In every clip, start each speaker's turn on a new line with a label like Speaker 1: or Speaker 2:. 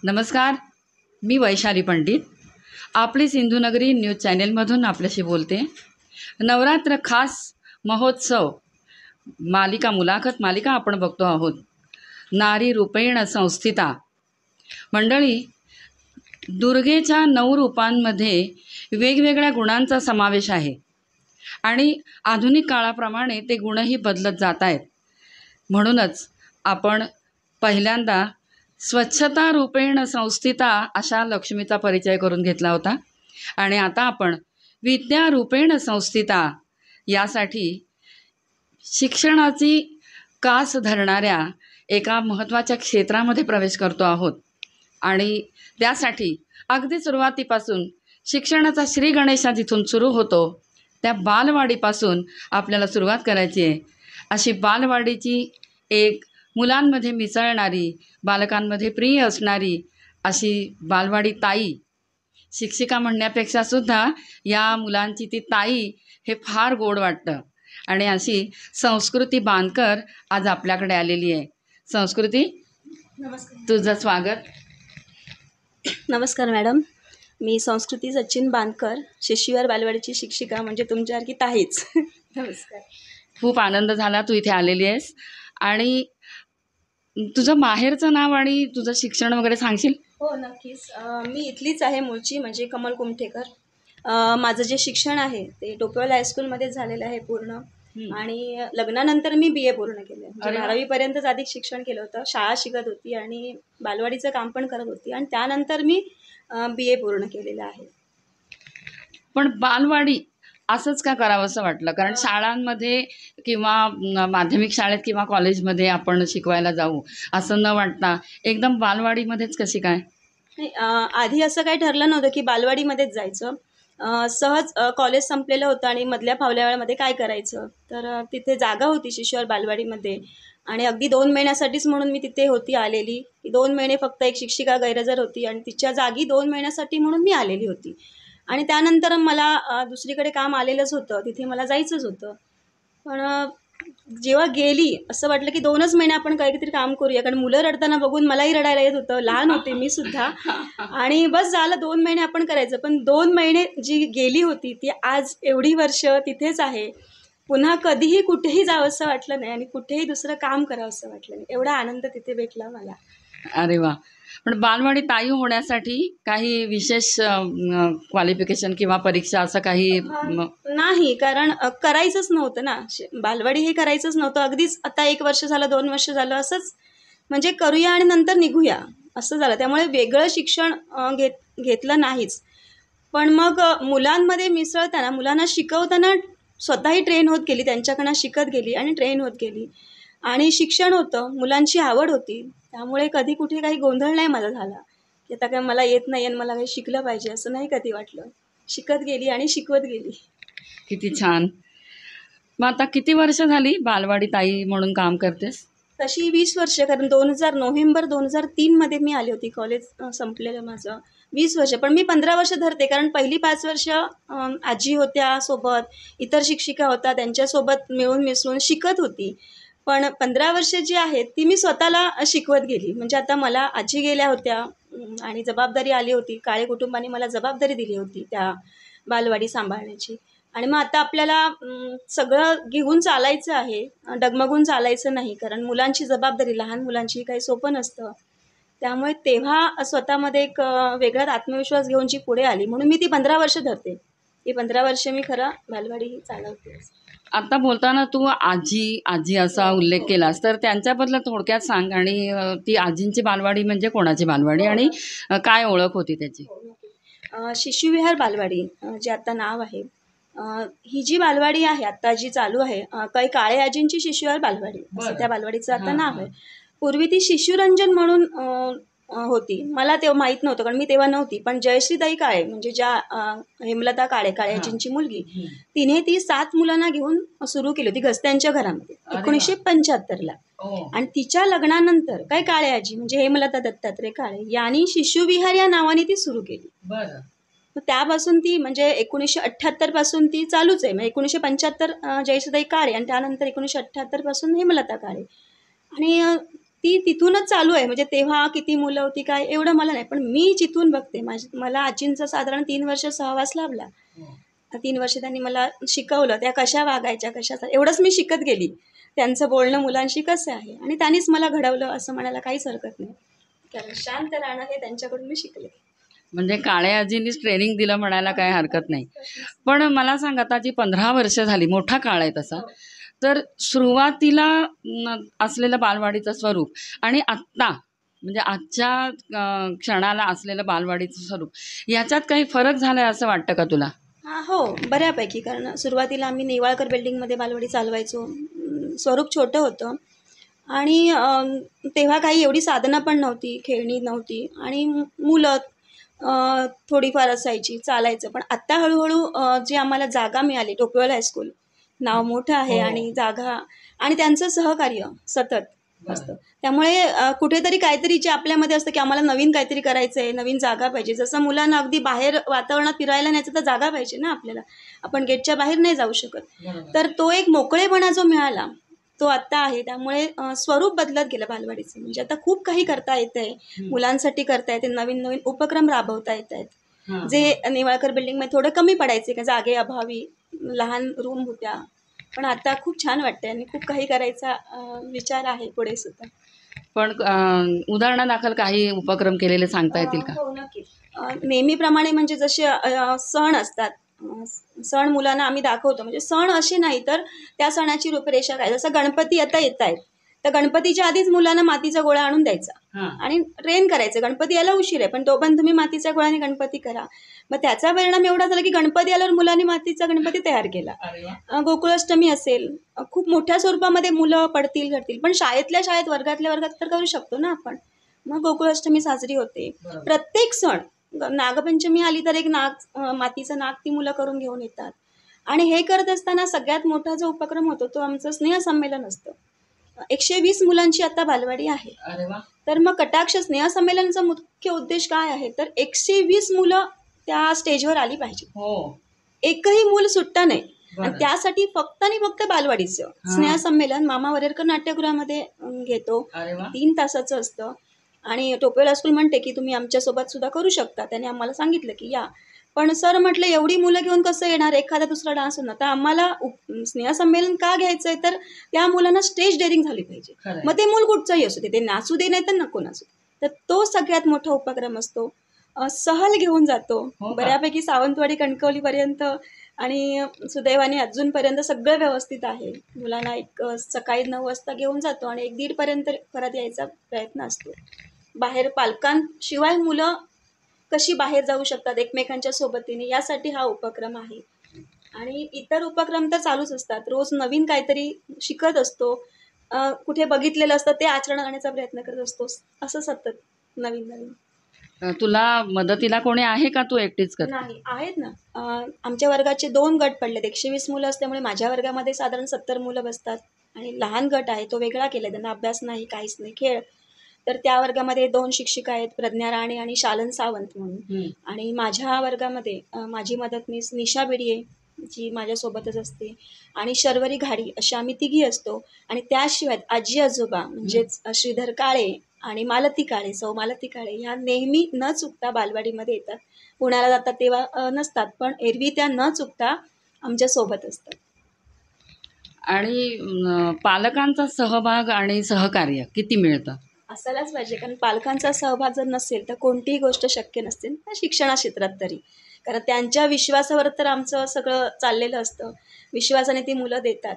Speaker 1: नमस्कार, मी वैशाली पंडित आपली सिंधुनगरी न्यूज चॅनेलमधून आपल्याशी बोलते। नवरात्र खास महोत्सव मुलाखत मालिका आपण बघतो आहोत। नारी रूपेण संस्थिता मंडळी, दुर्गेच्या 9 रूपांमध्ये वेगवेगळ्या गुणांचा समावेश आहे आणि आधुनिक काळाप्रमाणे ते गुणही बदलत जात आहेत। म्हणूनच आपण पहिल्यांदा स्वच्छता रूपेण संस्थिता अशा लक्ष्मीचा परिचय करून घेतला होता आणि आता आपण विद्या रूपेण संस्थिता यासाठी शिक्षणाची कास धरणाऱ्या एका महत्त्वाच्या क्षेत्रामध्ये प्रवेश करतो आहोत। आणि त्यासाठी अगदी सुरुवातीपासून शिक्षणाचा श्री गणेशा जिथून सुरू होतो त्या बालवाडीपासून आपल्याला सुरुवात करायची आहे। अशी बालवाडीची एक मुलांमध्ये मिसळणारी, बालकांमध्ये प्रिय असणारी अशी बालवाडी ताई, शिक्षिका म्हणण्यापेक्षा सुद्धा या मुलांची ती ताई हे फार गोड वाटतं। आणि अशी संस्कृती बांदकर आज आपल्याकडे आलेली आहे। संस्कृती,
Speaker 2: नमस्कार।
Speaker 1: तुझं स्वागत।
Speaker 2: नमस्कार मॅडम, मी संस्कृती सचिन बांदकर, शिशुविहार बालवाडीची शिक्षिका, म्हणजे तुमच्यासारखी ताईच। नमस्कार।
Speaker 1: खूप आनंद झाला तू इथे आलेली आहेस। आणि तुझं माहेरचं नाव आणि तुझं शिक्षण वगैरे सांगशील?
Speaker 2: हो, नक्कीच। मी इथलीच आहे मूळची, म्हणजे कमल कुमठेकर। माझं जे शिक्षण आहे ते टोपेवाला हायस्कूलमध्येच झालेलं आहे पूर्ण। आणि लग्नानंतर मी BA पूर्ण केलं आहे, म्हणजे 12वीपर्यंतच अधिक शिक्षण केलं होतं। शाळा शिकत होती आणि बालवाडीचं काम पण करत होती आणि त्यानंतर मी BA पूर्ण केलेलं आहे।
Speaker 1: पण बालवाडी असंच का करावंसं वाटलं? कारण शाळांमध्ये किंवा माध्यमिक शाळेत किंवा कॉलेजमध्ये आपण शिकवायला जाऊ असं न वाटता एकदम बालवाडीमध्येच कशी काय?
Speaker 2: नाही, आधी असं काही ठरलं नव्हतं की बालवाडीमध्येच जायचं। सहज कॉलेज संपलेलं होतं आणि मधल्या फावल्या वेळामध्ये काय करायचं, तर तिथे जागा होती शिशुविहार बालवाडीमध्ये आणि अगदी 2 महिन्यासाठीच म्हणून मी तिथे होती आलेली। 2 महिने फक्त एक शिक्षिका गैरहजर होती आणि तिच्या जागी 2 महिन्यासाठी म्हणून मी आलेली होती। आणि त्यानंतर मला दुसरीकडे काम आलेलंच होतं, तिथे मला जायचंच होतं। पण जेव्हा गेली असं वाटलं की 2च महिने आपण काहीतरी काम करूया, कारण मुलं रडताना बघून मलाही रडायला येत होतं, लहान होते मी सुद्धा। आणि बस झालं 2 महिने आपण करायचं, पण 2 महिने जी गेली होती ती आज एवढी वर्ष तिथेच आहे। पुन्हा कधीही कुठेही जावंसं वाटलं नाही आणि कुठेही दुसरं काम करावंसं वाटलं नाही, एवढा आनंद तिथे भेटला मला।
Speaker 1: अरे वा! पण बालवाडी ताई होण्यासाठी काही विशेष क्वालिफिकेशन किंवा परीक्षा असं काही
Speaker 2: नाही, कारण करायचंच नव्हतं ना, बालवाडी हे करायचंच नव्हतं। अगदीच आता 1 वर्ष झालं, 2 वर्ष झालं, असंच म्हणजे करूया आणि नंतर निघूया असं झालं। त्यामुळे वेगळं शिक्षण घेतलं नाहीच। पण मग मुलांमध्ये मिसळताना, मुलांना शिकवताना स्वतःही ट्रेन होत गेली, त्यांच्याकडनं शिकत गेली आणि ट्रेन होत गेली। आणि शिक्षण होतं, मुलांची आवड होती, त्यामुळे कधी कुठे काही गोंधळ नाही माझा झाला की आता काय मला येत नाही आणि मला काही शिकलं पाहिजे, असं नाही कधी वाटलं। शिकत गेली आणि शिकवत गेली।
Speaker 1: किती छान! मग आता किती वर्ष झाली बालवाडी ताई म्हणून काम करतेस?
Speaker 2: तशी 20 वर्ष, कारण नोव्हेंबर 2003मध्ये मी आली होती, कॉलेज संपलेलं माझं। 20 वर्ष, पण मी 15 वर्ष धरते, कारण पहिली 5 वर्ष आजी होत्या सोबत, इतर शिक्षिका होत्या, त्यांच्यासोबत मिळून मिसळून शिकत होती। पण 15 वर्ष जी आहेत ती मी स्वतःला शिकवत गेली। म्हणजे आता मला आजी गेल्या होत्या आणि जबाबदारी आली होती, काळे कुटुंबाने मला जबाबदारी दिली होती त्या बालवाडी सांभाळण्याची। आणि मग आता आपल्याला सगळं घेऊन चालायचं आहे, डगमगून चालायचं नाही, कारण मुलांची जबाबदारी, लहान मुलांची काही सोपं नसतं। त्यामुळे तेव्हा स्वतःमध्ये एक वेगळाच आत्मविश्वास घेऊन जी पुढे आली, म्हणून मी ती 15 वर्ष धरते। ही 15 वर्ष मी खरं बालवाडी चालवते।
Speaker 1: आता बोलताना तू आजी असा उल्लेख केलास, तर त्यांच्याबद्दल थोडक्यात सांग। आणि ती आजींची बालवाडी म्हणजे कोणाची बालवाडी आणि काय ओळख होती त्याची?
Speaker 2: शिशुविहार बालवाडी जे आता नाव आहे, ही जी बालवाडी आहे आता जी चालू आहे, काही काळे आजींची शिशुविहार बालवाडी असं त्या बालवाडीचं आता नाव आहे। पूर्वी ती शिशुरंजन म्हणून होती, मला तेव्हा माहीत नव्हतं कारण मी तेव्हा नव्हती। पण जयश्रीताई काळे, म्हणजे ज्या हेमलता काळे आजींची मुलगी, तिने ती 7 मुलांना घेऊन सुरू केली होती गस्त्यांच्या घरामध्ये 1975ला। आणि तिच्या लग्नानंतर काय काळे आजी, म्हणजे हेमलता दत्तात्रय काळे, यांनी शिशुविहार या नावाने ती सुरू केली। मग त्यापासून ती, म्हणजे 1978 पासून ती चालूच आहे। म्हणजे 1975 जयश्रीताई काळे आणि त्यानंतर 1978 पासून हेमलता काळे। आणि तिथूनच चालू आहे. म्हणजे तेव्हा किती मुलं होती काय एवढं मला नाही, पण मी जिथून बघते मला आजींचा साधारण 3 वर्ष सहवास लाभला. 3 वर्ष त्यांनी मला शिकवलं, त्या कशा वागायच्या, कशा एवढंच मी शिकत गेली. त्यांचं बोलणं मुलांशी कसं आहे आणि त्यांनीच मला घडवलं असं म्हणायला काहीच हरकत नाही. कारण शांत राहणं हे त्यांच्याकडून मी शिकले.
Speaker 1: म्हणजे काळ्या आजींनीच ट्रेनिंग दिलं म्हणायला काही हरकत नाही. पण मला सांग, आता जी 15 वर्ष झाली, मोठा काळ आहे तसा, तर सुरुवातीला असलेलं बालवाडीचं स्वरूप आणि आत्ता म्हणजे आजच्या क्षणाला असलेलं बालवाडीचं स्वरूप याच्यात काही फरक झाला आहे असं वाटतं का तुला?
Speaker 2: हो, बऱ्यापैकी. कारण सुरुवातीला आम्ही नेवाळकर बिल्डिंगमध्ये बालवाडी चालवायचो. स्वरूप छोटं होतं आणि तेव्हा काही एवढी साधनं पण नव्हती, खेळणी नव्हती आणि मुलं थोडीफार असायची, चालायचं. पण आत्ता हळूहळू जी आम्हाला जागा मिळाली, टोपेवाल हायस्कूल नाव मोठं आहे आणि जागा आणि त्यांचं सहकार्य सतत असतं. त्यामुळे कुठेतरी काहीतरी जे आपल्यामध्ये असतं की आम्हाला नवीन काहीतरी करायचं आहे, नवीन जागा पाहिजे. जसं मुलांना अगदी बाहेर वातावरणात फिरायला न्यायचं तर जागा पाहिजे ना आपल्याला. आपण गेटच्या बाहेर नाही जाऊ शकत. तर तो एक मोकळेपणा जो मिळाला तो आत्ता आहे. त्यामुळे स्वरूप बदलत गेलं बालवाडीचं. म्हणजे आता खूप काही करता येतं आहे, मुलांसाठी करता येते, नवीन नवीन उपक्रम राबवता येत आहेत. जे नेवाळकर बिल्डिंगमध्ये थोडं कमी पडायचे का जागेअभावी, लहान रूम होत्या. पण आता खूप छान वाटतंय आणि खूप काही करायचा विचार आहे पुढे सुद्धा.
Speaker 1: पण उदाहरणादाखल काही उपक्रम केलेले सांगता येतील का?
Speaker 2: हो, नक्कीच. नेहमीप्रमाणे म्हणजे जसे सण असतात, सण मुलांना आम्ही दाखवतो. म्हणजे सण असे नाही तर त्या सणाची रूपरेषा काय. जसं गणपती आता येत आहेत, तर गणपतीच्या आधीच मुलांना मातीचा गोळा आणून द्यायचा आणि ट्रेन करायचं. गणपती यायला उशीर आहे, पण तो पण तुम्ही मातीच्या गोळ्याने गणपती करा. मग त्याचा परिणाम एवढा झाला की गणपती आल्यावर मुलांनी मातीचा गणपती तयार केला. गोकुळाष्टमी असेल, खूप मोठ्या स्वरूपामध्ये मुलं पडतील घडतील, पण शाळेतल्या शाळेत, वर्गातल्या वर्गात तर करू शकतो ना आपण. मग गोकुळाष्टमी साजरी होते. प्रत्येक सण, नागपंचमी आली तर एक मातीचं नाग ती मुलं करून घेऊन येतात. आणि हे करत असताना सगळ्यात मोठा जो उपक्रम होतो तो आमचं स्नेहसंमेलन असतं. 120 मुलांची आता बालवाडी आहे. तर मग कटाक्ष स्नेहसंमेलनाचा मुख्य उद्देश काय आहे तर 120 मुलं त्या स्टेजवर आली पाहिजे. एकही मूल सुट्टा नाही. आणि त्यासाठी फक्त आणि फक्त बालवाडीचं स्नेहसंमेलन मामा वरेरकर नाट्यगृहामध्ये घेतो. 3 तासाचं असतं. आणि टोपेवाल हायस्कूल म्हणते की तुम्ही आमच्यासोबत सुद्धा करू शकता. त्याने आम्हाला सांगितलं की या. पण सर म्हटलं एवढी मुलं घेऊन कसं येणार, एखादा दुसरा डान्स होणार. तर आम्हाला स्नेहसंमेलन का घ्यायचं आहे तर त्या मुलांना स्टेज डेअरिंग झाली पाहिजे. मग ते मूल कुठचंही असू दे, ते नाचू दे नाही तर नको नाचू दे. तर तो सगळ्यात मोठा उपक्रम असतो. सहल घेऊन जातो बऱ्यापैकी सावंतवाडी कणकवलीपर्यंत आणि सुदैवाने अजूनपर्यंत सगळं व्यवस्थित आहे. मुलांना एक सकाळी 9 वाजता घेऊन जातो आणि 1-1:30 पर्यंत परत यायचा प्रयत्न असतो. बाहेर पालकांशिवाय मुलं कशी बाहेर जाऊ शकतात एकमेकांच्या सोबतीने, यासाठी हा उपक्रम आहे. आणि इतर उपक्रम तर चालूच असतात. रोज नवीन काहीतरी शिकत असतो, कुठे बघितलेलं असतं ते आचरण आणण्याचा प्रयत्न करत असतो. असं सतत नवीन नवीन.
Speaker 1: तुला मदतीला कोणी आहे का, तू एकटीच करते?
Speaker 2: नाही, आहेत ना. आमच्या वर्गाचे 2 गट पडलेत. 120 मुलं असल्यामुळे माझ्या वर्गामध्ये साधारण 70 मुलं बसतात आणि लहान गट आहे तो वेगळा केला. त्यांना अभ्यास नाही, काहीच नाही, खेळ. तर त्या वर्गामध्ये 2 शिक्षिका आहेत, प्रज्ञा राणे आणि शालन सावंत म्हणून. आणि माझ्या वर्गामध्ये माझी मदतनीस निशा बिडिये जी माझ्यासोबतच असते आणि शर्वरी घाडी, अशा आम्ही तिघी असतो. आणि त्याशिवाय आजी आजोबा म्हणजेच श्रीधर काळे आणि मालती काळे, सौ मालती काळे, ह्या नेहमी न चुकता बालवाडीमध्ये येतात. पुण्याला जातात तेव्हा नसतात, पण एरवी त्या न चुकता आमच्यासोबत असतात.
Speaker 1: आणि पालकांचा सहभाग आणि सहकार्य किती मिळतं?
Speaker 2: असायलाच पाहिजे, कारण पालकांचा सहभाग जर नसेल तर कोणतीही गोष्ट शक्य नसते ना, शिक्षणा क्षेत्रात तरी. कारण त्यांच्या विश्वासावर तर आमचं सगळं चाललेलं असतं. विश्वासाने ती मुलं देतात.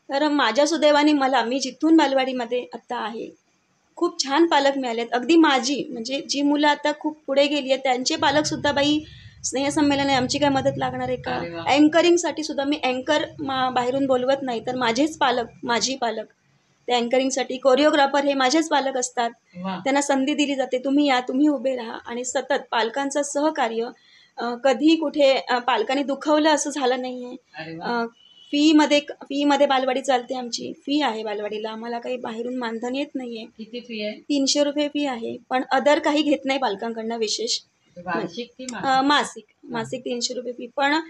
Speaker 2: तर माझ्या सुदैवाने मी जिथून बालवाडीमध्ये आत्ता आहे, खूप छान पालक मिळालेत. अगदी माझी म्हणजे जी मुलं आता खूप पुढे गेली आहेत त्यांचे पालकसुद्धा, बाई स्नेहसंमेलन आहे, आमची काय मदत लागणार आहे का. अँकरिंगसाठी सुद्धा मी अँकर बाहेरून बोलवत नाही, तर माझेच पालक, माझी पालक ते अँकरिंगसाठी. कोरिओग्राफर हे माझेच पालक असतात. त्यांना संधी दिली जाते, तुम्ही या, तुम्ही उभे राहा. आणि सतत पालकांचं सहकार्य. कधी कुठे पालकांनी दुखवलं असं झालं नाही आहे. फीमध्ये बालवाडी चालते आमची. फी आहे बालवाडीला, आम्हाला काही बाहेरून मानधन येत नाही आहे.
Speaker 1: किती फी आहे?
Speaker 2: 300 रुपये फी आहे. पण अदर काही घेत नाही पालकांकडनं विशेष. मासिक 300 रुपये फी. पण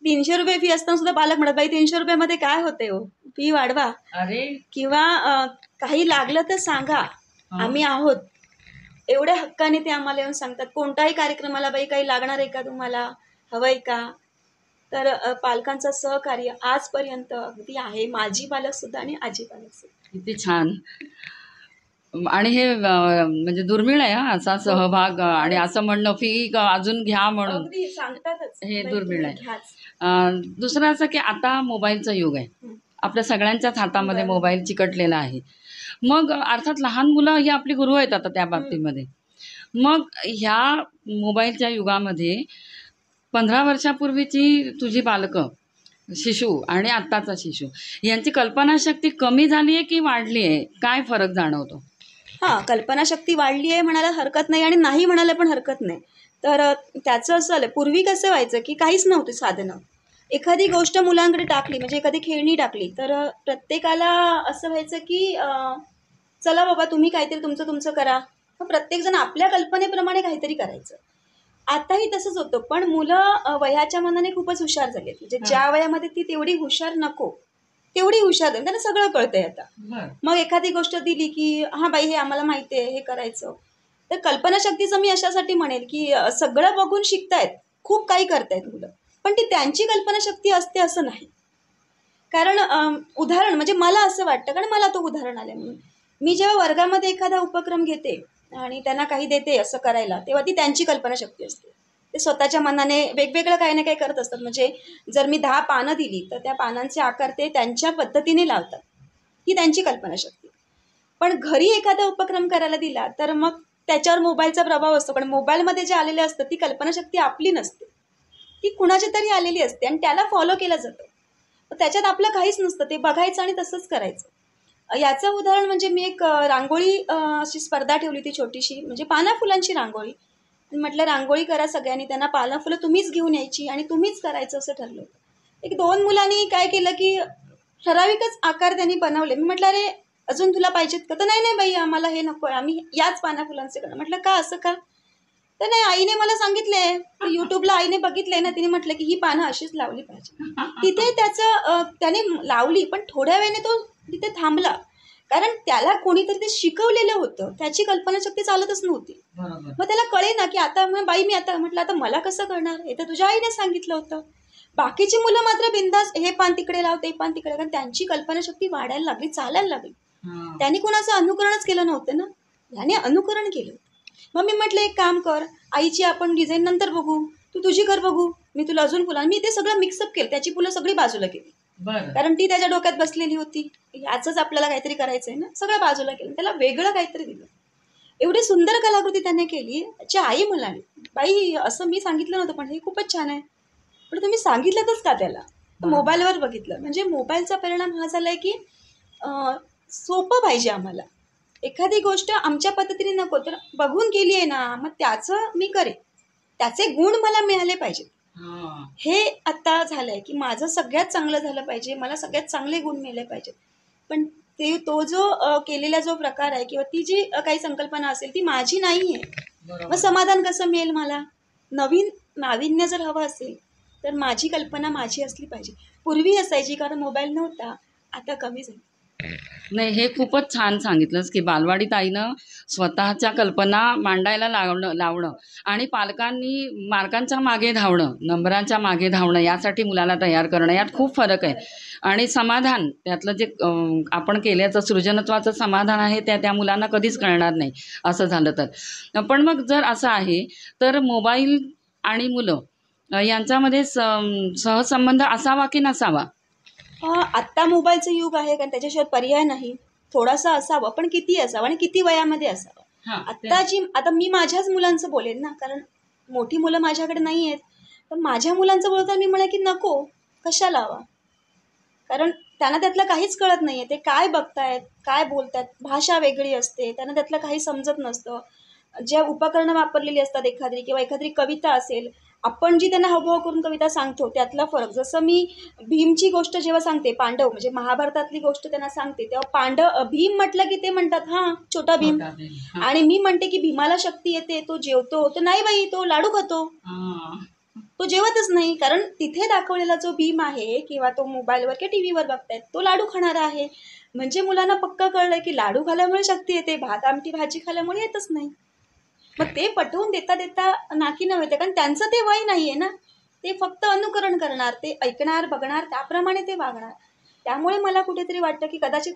Speaker 2: 300 रुपये फी असताना सुद्धा पालक म्हणत, बाई 300 रुपयामध्ये काय होते हो, फी वाढवा. किंवा काही लागलं तर सांगा. आम्ही आहोत एवढ्या हक्काने ते आम्हाला येऊन सांगतात. कोणत्याही कार्यक्रमाला बाई काही लागणार आहे का, तुम्हाला हवंय का? तर पालकांचं सहकार्य आजपर्यंत अगदी आहे. माझी पालक सुद्धा आणि आजी पालक सुद्धा.
Speaker 1: किती छान. आणि हे म्हणजे दुर्मिळ आहे हा असा सहभाग आणि असं म्हणणं फी अजून घ्या म्हणून.
Speaker 2: अगदी सांगतातच
Speaker 1: हे
Speaker 2: बाई,
Speaker 1: दुर्मिळ
Speaker 2: तुम्ही
Speaker 1: आहे.
Speaker 2: घ्याच.
Speaker 1: दुसरं असं की आता मोबाईलचं युग आहे.
Speaker 2: हं.
Speaker 1: आपल्या सगळ्यांच्याच हातामध्ये
Speaker 2: बरोबर.
Speaker 1: मोबाईल चिकटलेला आहे. मग अर्थात लहान मुलं ही आपली गुरु आहेत आता त्या बाबतीमध्ये. मग ह्या मोबाईलच्या युगामध्ये 15 वर्षापूर्वीची तुझी बालकं, शिशु आणि आत्ताचा शिशु यांची कल्पनाशक्ती कमी झाली आहे की वाढली आहे? काय फरक जाणवतो?
Speaker 2: हां, कल्पनाशक्ती वाढली आहे म्हणायला हरकत नाही आणि नाही म्हणायला पण हरकत नाही. तर त्याचं असं झालं, पूर्वी कसं व्हायचं की काहीच नव्हती साधनं. एखादी गोष्ट मुलांकडे टाकली म्हणजे एखादी खेळणी टाकली तर प्रत्येकाला असं व्हायचं की चला बाबा तुम्ही काहीतरी तुमचं तुमचं करा. मग प्रत्येकजण आपल्या कल्पनेप्रमाणे काहीतरी करायचं. आताही तसंच होतं, पण मुलं वयाच्या मानाने खूपच हुशार झाली आहेत. म्हणजे ज्या वयामध्ये ती तेवढी हुशार नको, तेवढी हुशार झाली. त्यांना सगळं कळतंय आता. मग एखादी गोष्ट दिली की हां बाई हे आम्हाला माहिती आहे, हे करायचं. तर कल्पनाशक्तीचं मी अशासाठी म्हणेल की सगळं बघून शिकतायत, खूप काही करतायत मुलं. पण ती त्यांची कल्पनाशक्ती असते असं नाही. कारण उदाहरण म्हणजे मला असं वाटतं, कारण मला तो उदाहरण आलं म्हणून. मी जेव्हा वर्गामध्ये एखादा उपक्रम घेते आणि त्यांना काही देते असं करायला, तेव्हा ती त्यांची कल्पनाशक्ती असते. ते स्वतःच्या मनाने वेगवेगळं काही ना काही करत असतात. म्हणजे जर मी 10 पानं दिली, तर त्या पानांचे आकार ते त्यांच्या पद्धतीने लावतात. ही त्यांची कल्पनाशक्ती. पण घरी एखादा उपक्रम करायला दिला, तर मग त्याच्यावर मोबाईलचा प्रभाव असतो. पण मोबाईलमध्ये जे आलेले असतं, ती कल्पनाशक्ती आपली नसते. ती कुणाची तरी आलेली असते आणि त्याला फॉलो केलं जातं. तर त्याच्यात आपलं काहीच नसतं. ते बघायचं आणि तसंच करायचं. याचं उदाहरण म्हणजे मी एक रांगोळी अशी स्पर्धा ठेवली होती छोटीशी, म्हणजे पाना फुलांची रांगोळी. आणि म्हटलं रांगोळी करा सगळ्यांनी, त्यांना पानं फुलं तुम्हीच घेऊन यायची आणि तुम्हीच करायचं असं ठरलं होतं. एक 2 मुलांनी काय केलं की ठराविकच आकार त्यांनी बनवले. मी म्हटलं अरे अजून तुला पाहिजेत का? तर नाही नाही बाई आम्हाला हे नको आहे, आम्ही याच पाना फुलांचे करणार. म्हटलं का असं का? तर नाही आईने मला सांगितलंय, युट्यूबला आईने बघितलंय ना, तिने म्हटलं की ही पानं अशीच लावली पाहिजे. तिथे त्याचं त्याने लावली, पण थोड्या वेळाने तो तिथे थांबला. कारण त्याला कोणीतरी ते शिकवलेलं होतं. त्याची कल्पनाशक्ती चालतच नव्हती. मग त्याला कळेना की आता मग बाई मी आता म्हटलं आता मला कसं कळणार? हे तर तुझ्या आईने सांगितलं होतं. बाकीची मुलं मात्र बिनधास्त हे पान तिकडे लाव, ते पान तिकडे, कारण त्यांची कल्पनाशक्ती वाढायला लागली, चालायला लागली. त्यांनी कुणाचं अनुकरणच केलं नव्हतं ना, त्याने अनुकरण केलं. मग मी म्हटलं एक काम कर, आईची आपण डिझाईन नंतर बघू, तू तुझी कर बघू, मी तुला अजून फुलं. मी ते सगळं मिक्सअप केलं, त्याची फुलं सगळी बाजूला केली. कारण ती त्याच्या डोक्यात बसलेली होती, याचंच आपल्याला काहीतरी करायचं आहे ना, सगळं बाजूला केलं, त्याला वेगळं काहीतरी दिलं. एवढी सुंदर कलाकृती त्याने केली. त्याची आई म्हणाली, बाई असं मी सांगितलं नव्हतं, पण हे खूपच छान आहे. पण तुम्ही सांगितलंतच का त्याला? मोबाईलवर बघितलं. म्हणजे मोबाईलचा परिणाम हा झाला आहे की सोपं पाहिजे आम्हाला. एखादी गोष्ट आमच्या पद्धतीने नको, तर बघून केली आहे ना, मग त्याचं मी करेन. त्याचे गुण मला मिळाले पाहिजेत. हे आत्ता झालं आहे की माझं सगळ्यात चांगलं झालं पाहिजे, मला सगळ्यात चांगले गुण मिळाले पाहिजेत. पण तो जो केलेला जो प्रकार आहे किंवा ती जी काही संकल्पना असेल ती माझी नाही आहे. मग समाधान कसं मिळेल मला? नवीन नाविन्य जर हवं असेल तर माझी कल्पना माझी असली पाहिजे. पूर्वी असायची कारण मोबाईल नव्हता, आता कमी झाली.
Speaker 1: नाही, हे खूपच छान सांगितलंस की बालवाडीत आईनं स्वतःच्या कल्पना मांडायला लावणं आणि पालकांनी मार्कांच्या मागे धावणं, नंबरांच्या मागे धावणं, यासाठी मुलाला तयार करणं, यात खूप फरक आहे. आणि समाधान त्यातलं जे आपण केल्याचं सृजनत्वाचं समाधान आहे त्या मुलांना कधीच कळणार नाही असं झालं तर. पण मग जर असं आहे तर मोबाईल आणि मुलं यांच्यामध्ये सहसंबंध असावा की नसावा?
Speaker 2: आत्ता मोबाईलचं युग आहे कारण त्याच्याशिवाय पर्याय नाही. थोडासा असावा, पण किती असावा आणि किती वयामध्ये असावा? आता मी माझ्याच मुलांचं बोलेन ना, कारण मोठी मुलं माझ्याकडे नाही आहेत. पण माझ्या मुलांचं बोलताना मी म्हणेन की नको, कशाला हवा? कारण त्यांना त्यातलं काहीच कळत नाही आहे. ते काय बघतायत, काय बोलतात, भाषा वेगळी असते, त्यांना त्यातलं काही समजत नसतं. ज्या उपकरणं वापरलेली असतात एखादी किंवा एखादी कविता असेल, आपण जी त्यांना हवं करून कविता सांगतो त्यातला फरक. जसं मी भीमची गोष्ट जेव्हा सांगते, पांडव म्हणजे महाभारतातली गोष्ट त्यांना सांगते, तेव्हा भीम म्हटलं की ते म्हणतात हां छोटा भीम. आणि मी म्हणते की भीमाला शक्ती येते, तो जेवतो, तर नाही बाई तो लाडू खातो, तो जेवतच नाही. कारण तिथे दाखवलेला जो भीम आहे किंवा तो मोबाईलवर किंवा टी व्हीवर बघतायत तो लाडू खाणारा आहे. म्हणजे मुलांना पक्का कळलं की लाडू खाल्यामुळे शक्ती येते, भात आमटी भाजी खाल्यामुळे येतच नाही. मग ते पटवून देता देता नाकी नव्हे ते, कारण त्यांचं ते वय नाही आहे ना. ते फक्त अनुकरण करणार, ते ऐकणार, बघणार, त्याप्रमाणे ते वागणार. त्यामुळे मला कुठेतरी वाटतं की कदाचित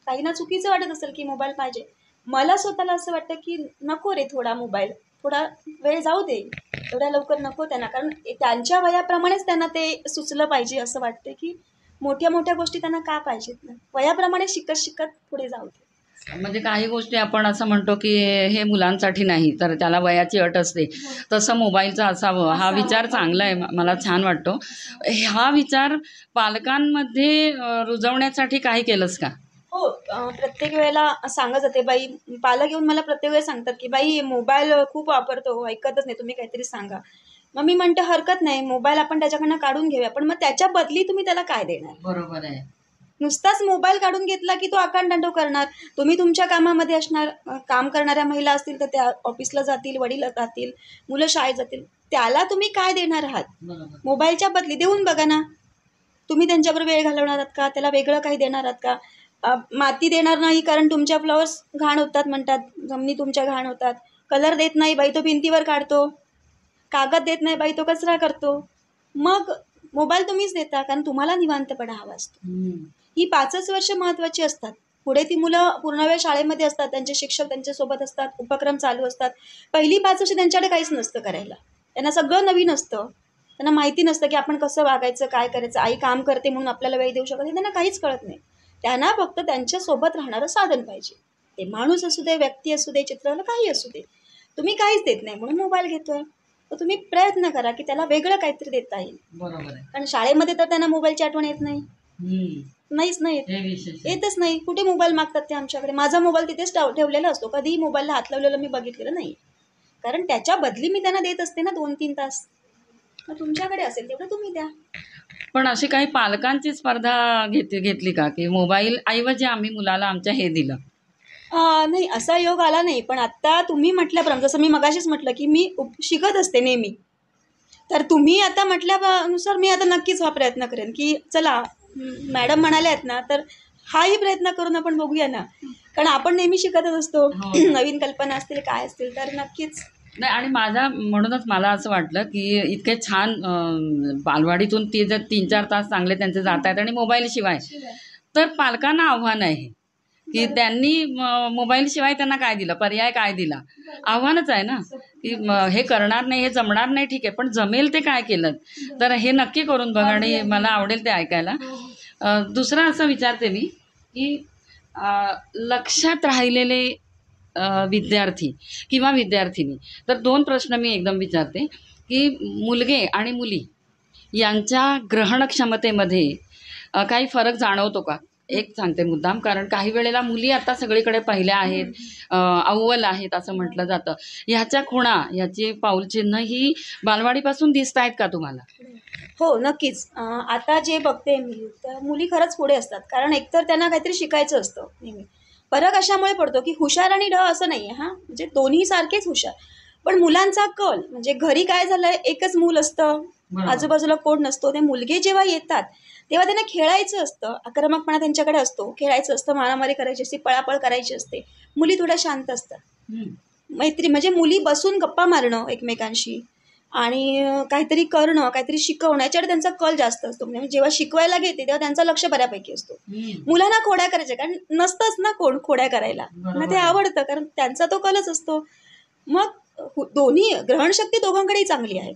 Speaker 2: काहींना चुकीचं वाटत असेल की मोबाईल पाहिजे. मला स्वतःला असं वाटतं की नको रे थोडा मोबाईल, थोडा वेळ जाऊ दे, एवढ्या लवकर नको त्यांना. कारण त्यांच्या वयाप्रमाणेच त्यांना ते सुचलं पाहिजे असं वाटतं की मोठ्या मोठ्या गोष्टी त्यांना का पाहिजेत ना, वयाप्रमाणे शिकत शिकत पुढे जाऊ दे.
Speaker 1: म्हणजे काही गोष्टी आपण असं म्हणतो की हे मुलांसाठी नाही, तर त्याला वयाची अट असते, तसं मोबाईलचं असावं. हा विचार चांगला आहे, मला छान वाटतो. हा विचार पालकांमध्ये रुजवण्यासाठी काही केलंस का?
Speaker 2: हो, प्रत्येक वेळेला सांगत जाते बाई. पालक येऊन मला प्रत्येक वेळेस सांगतात की बाई मोबाईल खूप वापरतो, ऐकतच नाही, तुम्ही काहीतरी सांगा. मग मी म्हणते हरकत नाही, मोबाईल आपण त्याच्याकडनं काढून घेऊया, पण मग त्याच्या बदली तुम्ही त्याला काय देणार?
Speaker 1: बरोबर आहे.
Speaker 2: नुसताच मोबाईल काढून घेतला की तो आकांडांडो करणार. तुम्ही तुमच्या कामामध्ये असणार, काम करणाऱ्या महिला असतील तर त्या ऑफिसला जातील, वडील जातील, मुलं शाळेत जातील. त्याला तुम्ही काय देणार आहात?
Speaker 1: बरोबर.
Speaker 2: मोबाईलच्या बदली देऊन बघा ना. तुम्ही त्यांच्याबरोबर वेळ घालवणार आहात का? त्याला वेगळं काही देणार आहात का? माती देणार नाही कारण तुमच्या फ्लॉवर्स घाण होतात म्हणतात, जमिनी तुमच्या घाण होतात. कलर देत नाही बाई, तो भिंतीवर काढतो. कागद देत नाही बाई, तो कचरा करतो. मग मोबाईल तुम्हीच देता कारण तुम्हाला निवांतपणा हवा असतो. ही 5च वर्ष महत्त्वाची असतात. पुढे ती मुलं पूर्ण वेळ शाळेमध्ये असतात, त्यांचे शिक्षक त्यांच्यासोबत असतात, उपक्रम चालू असतात. पहिली 5 वर्ष त्यांच्याकडे काहीच नसतं करायला. त्यांना सगळं नवीन असतं. त्यांना माहिती नसतं की आपण कसं वागायचं, काय करायचं. आई काम करते म्हणून आपल्याला वेळ देऊ शकत नाही, त्यांना काहीच कळत नाही. त्यांना फक्त त्यांच्यासोबत राहणारं साधन पाहिजे. ते माणूस असू दे, व्यक्ती असू दे, चित्र काही असू दे. तुम्ही काहीच देत नाही म्हणून मोबाईल घेतोय. तर तुम्ही प्रयत्न करा की त्याला वेगळं काहीतरी देता येईल.
Speaker 1: बरोबर आहे.
Speaker 2: कारण शाळेमध्ये तर त्यांना मोबाईलची आठवण येत नाही. नाहीच नाही येत.
Speaker 1: हे विशेष आहे.
Speaker 2: येतच नाही. कुठे मोबाईल मागतात ते आमच्याकडे? माझा मोबाईल तिथेच ठेवलेला असतो. कधीही मोबाईलला हात लावलेलं मी बघितलेलं नाही. कारण त्याच्या बदली मी त्यांना देत असते ना 2-3 तास. मग तुमच्याकडे असेल तेवढं तुम्ही द्या.
Speaker 1: पण अशी काही पालकांची स्पर्धा घेतली का की मोबाईल ऐवजी आम्ही मुलाला आमच्या हे दिलं?
Speaker 2: नाही, असा योग आला नाही. पण आत्ता तुम्ही म्हटल्याप्रमाणे, जसं मी मगाशीच म्हटलं की मी शिकत असते नेहमी. तर तुम्ही आता म्हटल्यानुसार मी आता नक्कीच हा प्रयत्न करेन की चला मॅडम म्हणाल्या आहेत ना, तर हाही प्रयत्न करून आपण बघूया ना. कारण आपण नेहमी शिकतच असतो.
Speaker 1: हो.
Speaker 2: नवीन कल्पना असतील, काय असतील, तर नक्कीच.
Speaker 1: नाही, आणि म्हणूनच मला असं वाटलं की इतके छान बालवाडीतून ते जर 3-4 तास चांगले त्यांचे जात आहेत आणि मोबाईलशिवाय, तर पालकांना आव्हान आहे की त्यांनी मोबाईलशिवाय त्यांना काय दिलं, पर्याय काय दिला. आव्हानच आहे ना की हे करणार नाही, हे जमणार नाही, ठीक आहे, पण जमेल ते काय केलं, तर हे नक्की करून बघ आणि मला आवडेल ते ऐकायला. दुसरं असं विचारते मी की लक्षात राहिलेले विद्यार्थी किंवा विद्यार्थिनी, तर 2 प्रश्न मी एकदम विचारते की मुलगे आणि मुली यांच्या ग्रहणक्षमतेमध्ये काही फरक जाणवतो का? एक सांगते मुद्दाम, कारण काही वेळेला मुली आता सगळीकडे पहिल्या आहेत, अव्वल आहेत असं म्हटलं जातं. ह्याच्या खुणा, ह्याची पाऊलचिन्ह ही बालवाडीपासून दिसत आहेत का तुम्हाला?
Speaker 2: हो, नक्कीच. आता जे बघते मी, तर मुली खरंच पुढे असतात. कारण एकतर त्यांना काहीतरी शिकायचं असतं नेहमी. फरक अशामुळे पडतो की हुशार आणि ढ असं नाही आहे. म्हणजे दोन्ही सारखेच हुशार. पण मुलांचा कल, म्हणजे घरी काय झालं आहे, एकच मूल असतं,
Speaker 1: बरोबर.
Speaker 2: आजूबाजूला कोण नसतो. ते मुलगे जेव्हा येतात तेव्हा त्यांना खेळायचं असतं, आक्रमकपणा त्यांच्याकडे असतो, खेळायचं असतं, मारामारी करायची असते, पळापळ करायची असते. मुली थोड्या शांत असतात. मैत्री म्हणजे मुली बसून गप्पा मारणं एकमेकांशी आणि काहीतरी करणं, काहीतरी शिकवणं, याच्याकडे त्यांचा कल जास्त असतो. म्हणजे जेव्हा शिकवायला घेते तेव्हा त्यांचं लक्ष बऱ्यापैकी असतो. मुलांना खोड्या करायच्या, कारण नसतंच ना कोण खोड्या करायला. त्यांना ते आवडतं कारण त्यांचा तो कलच असतो. मग दोन्ही ग्रहणशक्ती दोघांकडेही चांगली आहे,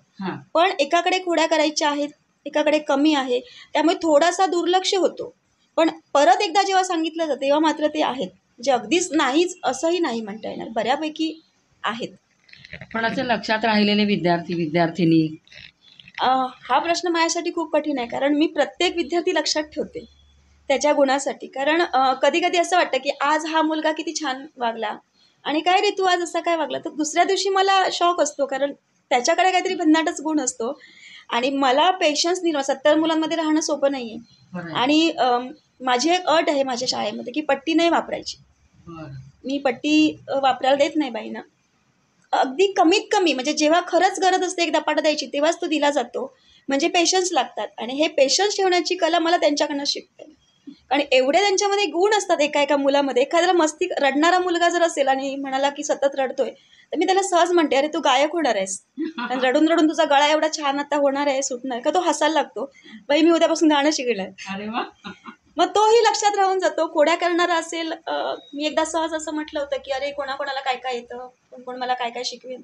Speaker 2: पण एकाकडे खोड्या करायच्या आहेत, एकाकडे कमी आहे. त्यामुळे थोडासा दुर्लक्ष होतो. पण परत एकदा जेव्हा सांगितलं जातं तेव्हा मात्र ते आहेत. म्हणजे अगदीच नाहीच असंही नाही म्हणता येणार, बऱ्यापैकी आहेत.
Speaker 1: पण असे लक्षात राहिलेले विद्यार्थी विद्यार्थिनी?
Speaker 2: हा प्रश्न माझ्यासाठी खूप कठीण आहे. कारण मी प्रत्येक विद्यार्थी लक्षात ठेवते त्याच्या गुणासाठी. कारण कधी कधी असं वाटतं की आज हा मुलगा किती छान वागला आणि काय रे तू आज असा काय वागला, तर दुसऱ्या दिवशी मला शॉक असतो. कारण त्याच्याकडे काहीतरी भन्नाटच गुण असतो आणि मला पेशन्स निर्माण, 70 मुलांमध्ये राहणं सोपं नाही आहे. आणि माझी एक अट आहे माझ्या शाळेमध्ये की पट्टी नाही वापरायची. मी पट्टी वापरायला देत नाही बाईंना. अगदी कमीत कमी, म्हणजे जेव्हा खरंच गरज असते एक धपाटा द्यायची तेव्हाच तो दिला जातो. म्हणजे पेशन्स लागतात आणि हे पेशन्स ठेवण्याची कला मला त्यांच्याकडनं शिकते. कारण एवढे त्यांच्यामध्ये गुण असतात एका एका मुलामध्ये. एखाद्याला मस्ती रडणारा मुलगा जर असेल आणि म्हणाला की सतत रडतोय, तर मी त्याला सहज म्हणते, अरे तू गायक होणार आहेस. आणि रडून रडून तुझा गळा एवढा छान आता होणार आहे, सुटणार का. तो हसायला लागतो, बाई मी उद्यापासून गाणं शिकणार.
Speaker 1: अरे वा.
Speaker 2: मग तोही लक्षात राहून जातो. खोड्या करणारा असेल, मी एकदा सहज असं म्हटलं होतं की अरे कोणाकोणाला काय काय येतं, कोण कोण मला काय काय शिकवेन.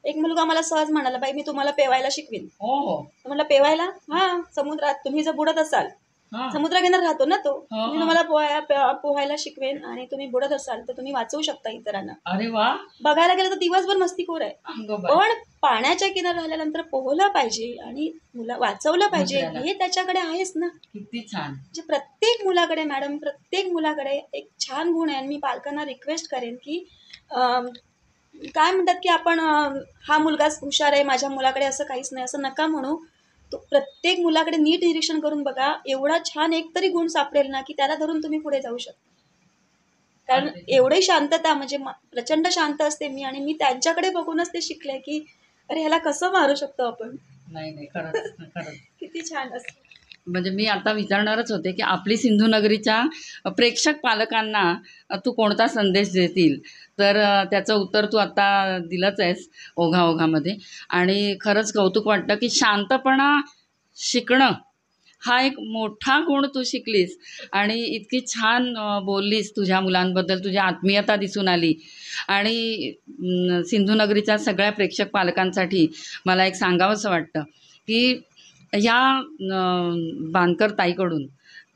Speaker 2: एक मुलगा मला सहज म्हणाला, बाई मी तुम्हाला पेवायला शिकवेन.
Speaker 1: हो.
Speaker 2: तर म्हटलं पेवायला, हां समुद्रात तुम्ही जर बुडत असाल,
Speaker 1: हा.
Speaker 2: समुद्रकिनार राहतो ना तो,
Speaker 1: हा,
Speaker 2: मी
Speaker 1: हा.
Speaker 2: तुम्हाला पोहायला शिकवेन आणि तुम्ही बुडत असाल तर तुम्ही वाचवू शकता इतरांना.
Speaker 1: अरे वा.
Speaker 2: बघायला गेलं तर दिवसभर मस्तीखोर आहे,
Speaker 1: अंगोबाई.
Speaker 2: पण पाण्याच्या किनार राहिल्यानंतर पोहलं पाहिजे आणि मुला वाचवलं पाहिजे
Speaker 1: दुसऱ्याला.
Speaker 2: हे त्याच्याकडे आहेच ना.
Speaker 1: किती छान.
Speaker 2: म्हणजे प्रत्येक मुलाकडे मॅडम, प्रत्येक मुलाकडे एक छान गुण आहे. आणि मी पालकांना रिक्वेस्ट करेन की काय म्हणतात की आपण हा मुलगाच हुशार आहे, माझ्या मुलाकडे असं काहीच नाही, असं नका म्हणू. तो प्रत्येक मुलाकडे नीट निरीक्षण करून बघा, एवढा छान एकतरी गुण सापडेल ना की त्याला धरून तुम्ही पुढे जाऊ शकता. कारण एवढी शांतता, म्हणजे प्रचंड शांत असते मी, आणि मी त्यांच्याकडे बघूनच ते शिकले की अरे ह्याला कसं मारू शकतो आपण.
Speaker 1: नाही खरंच खरंच.
Speaker 2: किती छान असतं.
Speaker 1: म्हणजे मी आता विचारणारच होते की आपली सिंधुनगरीच्या प्रेक्षक पालकांना तू कोणता संदेश देतील, तर त्याचं उत्तर तू आता दिलंच आहेस ओघाओघामध्ये. आणि खरंच कौतुक वाटतं की शांतपणा शिकणं हा एक मोठा गुण तू शिकलीस. आणि इतकी छान बोललीस तुझ्या मुलांबद्दल, तुझी आत्मीयता दिसून आली. आणि सिंधुनगरीच्या सगळ्या प्रेक्षक पालकांसाठी मला एक सांगावंसं वाटतं की ह्या बांदकर ताईकडून,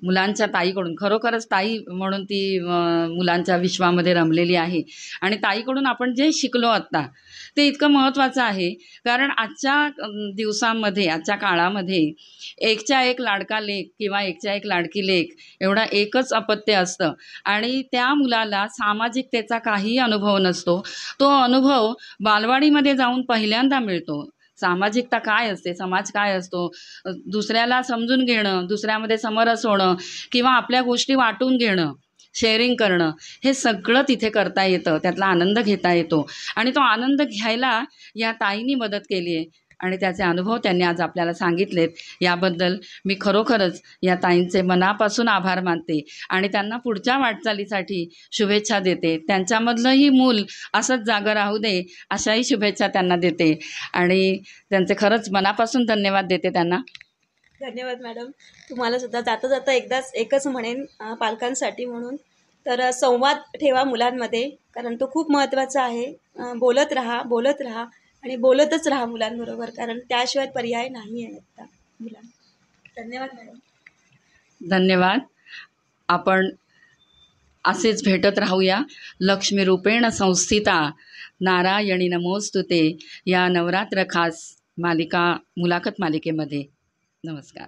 Speaker 1: मुलांच्या ताईकडून, खरोखरच ताई म्हणून ती मुलांच्या विश्वामध्ये रमलेली आहे. आणि ताईकडून आपण जे शिकलो आत्ता ते इतकं महत्त्वाचं आहे. कारण आजच्या दिवसांमध्ये, आजच्या काळामध्ये एकच्या एक लाडका लेक किंवा एकच्या एक लाडकी लेक एवढा एकच अपत्य असतं. आणि त्या मुलाला सामाजिकतेचा काहीही अनुभव नसतो. तो अनुभव बालवाडीमध्ये जाऊन पहिल्यांदा मिळतो. सामाजिकता काय असते, समाज काय असतो, दुसऱ्याला समजून घेणं, दुसऱ्यामध्ये समरस होणं किंवा आपल्या गोष्टी वाटून घेणं, शेअरिंग करणं, हे सगळं तिथे करता येतं, त्यातला आनंद घेता येतो. आणि तो आनंद घ्यायला या ताईंनी मदत केली आहे आणि त्याचे अनुभव त्यांनी आज आपल्याला सांगितलेत. याबद्दल मी खरोखरच या ताईंचे मनापासून आभार मानते आणि त्यांना पुढच्या वाटचालीसाठी शुभेच्छा देते. त्यांच्यामधलंही मूल असंच जागं राहू दे अशाही शुभेच्छा त्यांना देते आणि त्यांचे खरंच मनापासून धन्यवाद देते त्यांना.
Speaker 2: धन्यवाद मॅडम. तुम्हाला सुद्धा जाता जाता एकच म्हणेन पालकांसाठी म्हणून, तर संवाद ठेवा मुलांमध्ये, कारण तो खूप महत्त्वाचा आहे. बोलत राहा आणि बोलतच राहा मुलांबरोबर, कारण त्याशिवाय पर्याय नाही आहे आता मुलांना. धन्यवाद मॅडम.
Speaker 1: धन्यवाद. आपण असेच भेटत राहूया. लक्ष्मी रूपेण संस्थिता नारायणी नमोस्तुते या नवरात्र खास मुलाखत मालिकेमध्ये. नमस्कार.